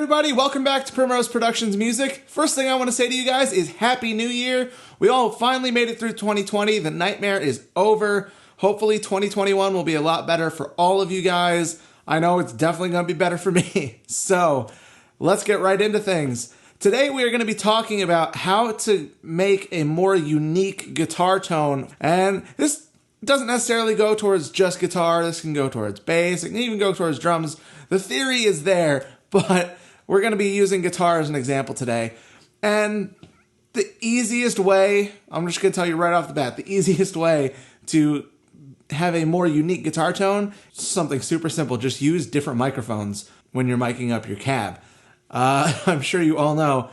everybody, welcome back to Primrose Productions Music. First thing I want to say to you guys is Happy New Year. We all finally made it through 2020. The nightmare is over. Hopefully 2021 will be a lot better for all of you guys. I know it's definitely going to be better for me. So let's get right into things. Today we are going to be talking about how to make a more unique guitar tone. And this doesn't necessarily go towards just guitar. This can go towards bass. It can even go towards drums. The theory is there, but we're going to be using guitar as an example today. And the easiest way, I'm just going to tell you right off the bat, the easiest way to have a more unique guitar tone, something super simple. Just use different microphones when you're miking up your cab. I'm sure you all know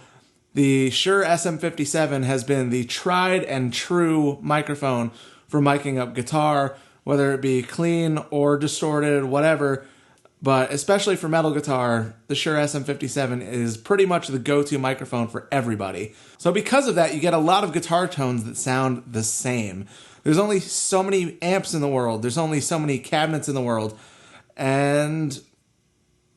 the Shure SM57 has been the tried and true microphone for miking up guitar, whether it be clean or distorted, whatever. But especially for metal guitar, the Shure SM57 is pretty much the go-to microphone for everybody. So because of that, you get a lot of guitar tones that sound the same. There's only so many amps in the world. There's only so many cabinets in the world. And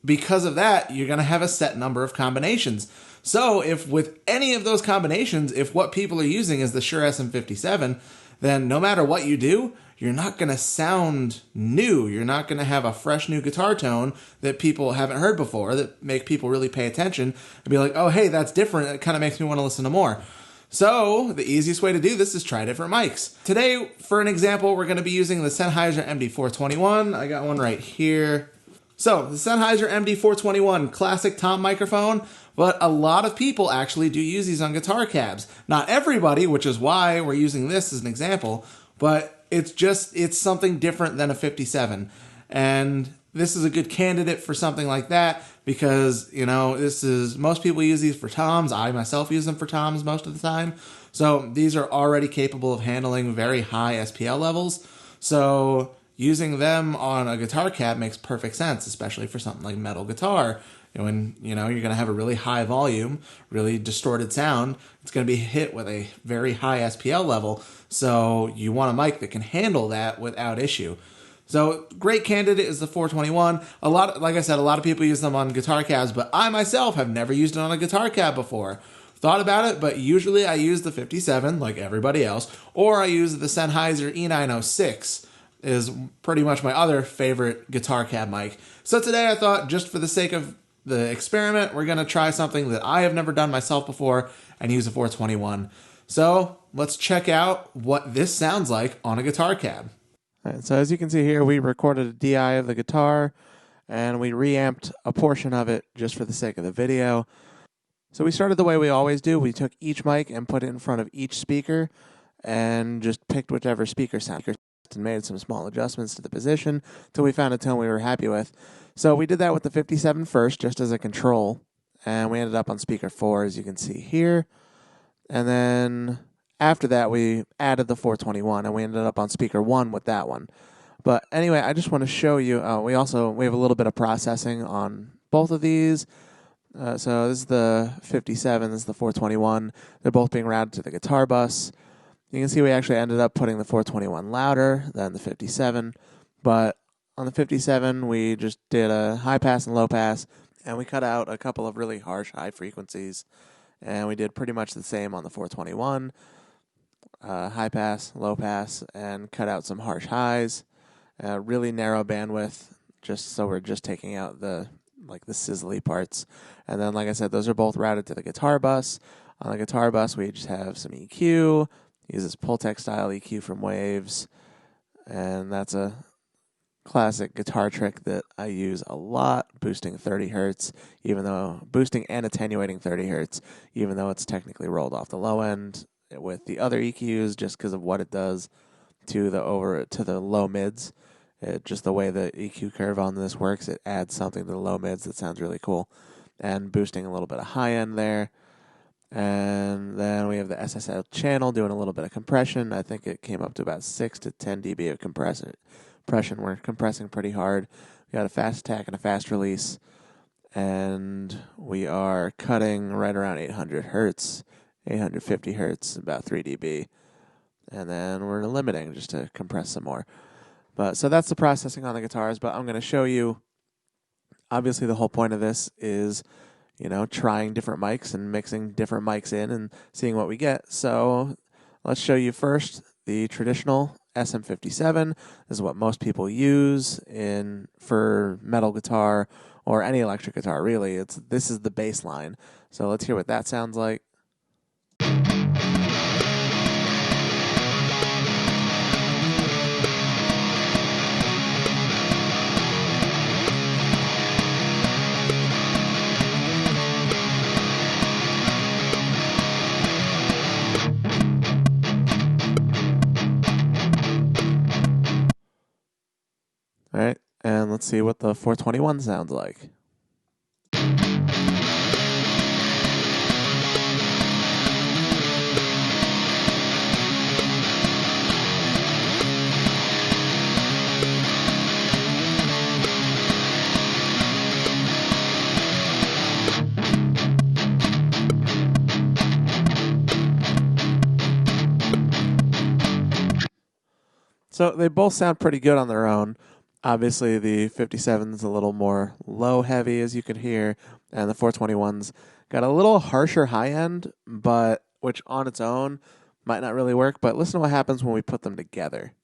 because of that, you're going to have a set number of combinations. So if with any of those combinations, if what people are using is the Shure SM57, then no matter what you do, you're not going to sound new. You're not going to have a fresh new guitar tone that people haven't heard before, that make people really pay attention and be like, oh, hey, that's different. It kind of makes me want to listen to more. So the easiest way to do this is try different mics. Today, for an example, we're going to be using the Sennheiser MD421. I got one right here. So the Sennheiser MD421 classic tom microphone, but a lot of people actually do use these on guitar cabs. Not everybody, which is why we're using this as an example, but it's something different than a 57. And this is a good candidate for something like that because, you know, most people use these for toms. I myself use them for toms most of the time. So these are already capable of handling very high SPL levels. So using them on a guitar cab makes perfect sense, especially for something like metal guitar. When you're going to have a really high volume, really distorted sound, it's going to be hit with a very high SPL level. So you want a mic that can handle that without issue. So great candidate is the 421. Like I said, a lot of people use them on guitar cabs, but I myself have never used it on a guitar cab before. Thought about it, but usually I use the 57 like everybody else, or I use the Sennheiser E906. Is pretty much my other favorite guitar cab mic. So today I thought, just for the sake of the experiment, we're going to try something that I have never done myself before and use a 421. So let's check out what this sounds like on a guitar cab. All right, so as you can see here, we recorded a DI of the guitar and we reamped a portion of it just for the sake of the video. So we started the way we always do. We took each mic and put it in front of each speaker and just picked whichever speaker sound and made some small adjustments to the position until we found a tone we were happy with. So we did that with the 57 first, just as a control, and we ended up on speaker 4, as you can see here. And then after that, we added the 421, and we ended up on speaker 1 with that one. But anyway, I just want to show you, we have a little bit of processing on both of these. So this is the 57, this is the 421. They're both being routed to the guitar bus. You can see we actually ended up putting the 421 louder than the 57, but on the 57, we just did a high pass and low pass, and we cut out a couple of really harsh high frequencies, and we did pretty much the same on the 421, high pass, low pass, and cut out some harsh highs, really narrow bandwidth, just so we're just taking out the sizzly parts. And then, like I said, those are both routed to the guitar bus. On the guitar bus, we just have some EQ. Use this Pultec style EQ from Waves, and that's a classic guitar trick that I use a lot, boosting 30 hertz, boosting and attenuating 30 hertz, even though it's technically rolled off the low end with the other EQs, just because of what it does to the low mids. Just the way the EQ curve on this works, it adds something to the low mids that sounds really cool, and boosting a little bit of high end there. And then we have the SSL channel doing a little bit of compression. I think it came up to about 6 to 10 dB of compression. We're compressing pretty hard. We got a fast attack and a fast release. And we are cutting right around 800 hertz, 850 hertz, about 3 dB. And then we're limiting just to compress some more. So that's the processing on the guitars, but I'm going to show you, obviously the whole point of this is trying different mics and mixing different mics in and seeing what we get. So let's show you first the traditional SM57. This is what most people use for metal guitar or any electric guitar, really. This is the bass line. So let's hear what that sounds like. All right, and let's see what the 421 sounds like. So they both sound pretty good on their own. Obviously, the 57's a little more low heavy, as you can hear, and the 421's got a little harsher high end, but which on its own might not really work. But listen to what happens when we put them together.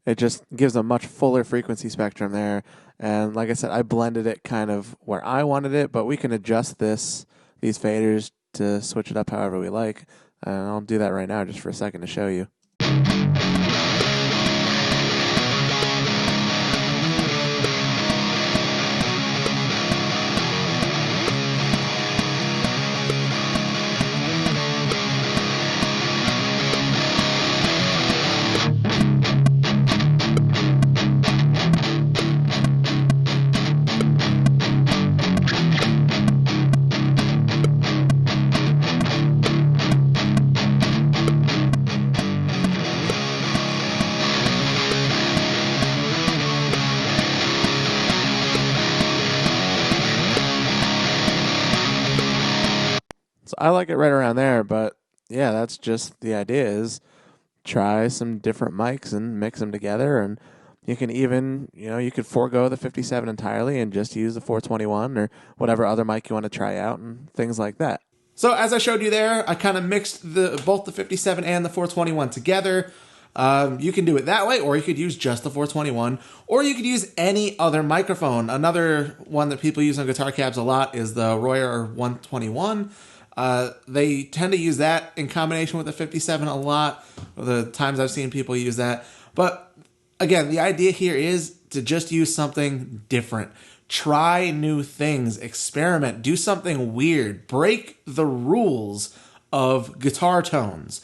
It just gives a much fuller frequency spectrum there. And like I said, I blended it kind of where I wanted it, but we can adjust these faders to switch it up however we like. And I'll do that right now just for a second to show you. So I like it right around there, but yeah, that's just the idea is try some different mics and mix them together. And you can even, you could forego the 57 entirely and just use the 421 or whatever other mic you want to try out and things like that. So as I showed you there, I kind of mixed both the 57 and the 421 together. You can do it that way, or you could use just the 421, or you could use any other microphone. Another one that people use on guitar cabs a lot is the Royer 121. They tend to use that in combination with the 57 a lot, the times I've seen people use that. But again, the idea here is to just use something different. Try new things, experiment, do something weird, break the rules of guitar tones.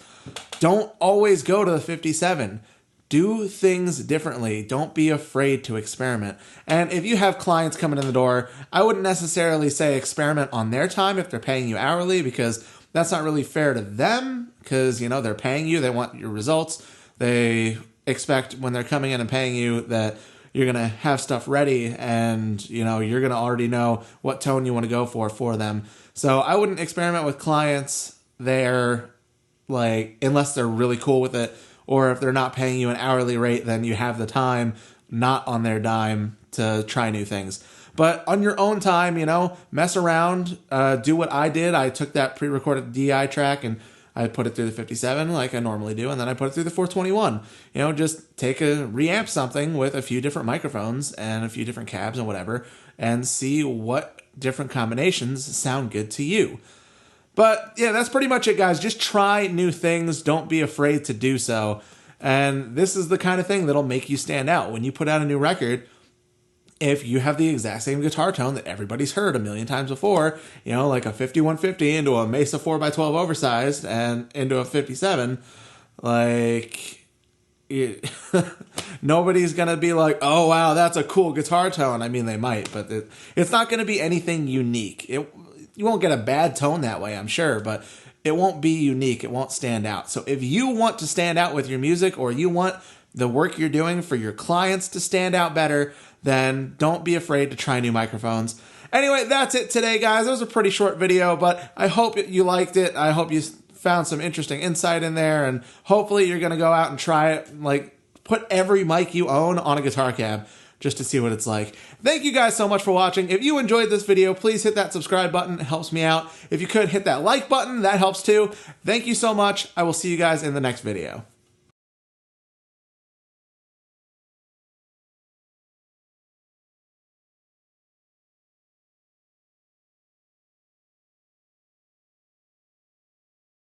Don't always go to the 57. Do things differently. Don't be afraid to experiment. And if you have clients coming in the door, I wouldn't necessarily say experiment on their time if they're paying you hourly, because that's not really fair to them, because, they're paying you. They want your results. They expect when they're coming in and paying you that you're going to have stuff ready and, you're going to already know what tone you want to go for them. So I wouldn't experiment with clients there, unless they're really cool with it, or if they're not paying you an hourly rate, then you have the time, not on their dime, to try new things. But on your own time, mess around, do what I did. I took that pre-recorded DI track and I put it through the 57 like I normally do, and then I put it through the 421. Just reamp something with a few different microphones and a few different cabs and whatever, and see what different combinations sound good to you. But yeah, that's pretty much it, guys. Just try new things. Don't be afraid to do so. And this is the kind of thing that'll make you stand out. When you put out a new record, if you have the exact same guitar tone that everybody's heard a million times before, like a 5150 into a Mesa 4x12 oversized and into a 57, nobody's going to be like, oh, wow, that's a cool guitar tone. I mean, they might, but it's not going to be anything unique. You won't get a bad tone that way, I'm sure, but it won't be unique. It won't stand out. So if you want to stand out with your music, or you want the work you're doing for your clients to stand out better, then don't be afraid to try new microphones. Anyway, that's it today, guys. It was a pretty short video, but I hope you liked it. I hope you found some interesting insight in there, and hopefully you're going to go out and try it. Like, put every mic you own on a guitar cab just to see what it's like. Thank you guys so much for watching. If you enjoyed this video, please hit that subscribe button. It helps me out. If you could, hit that like button. That helps too. Thank you so much. I will see you guys in the next video.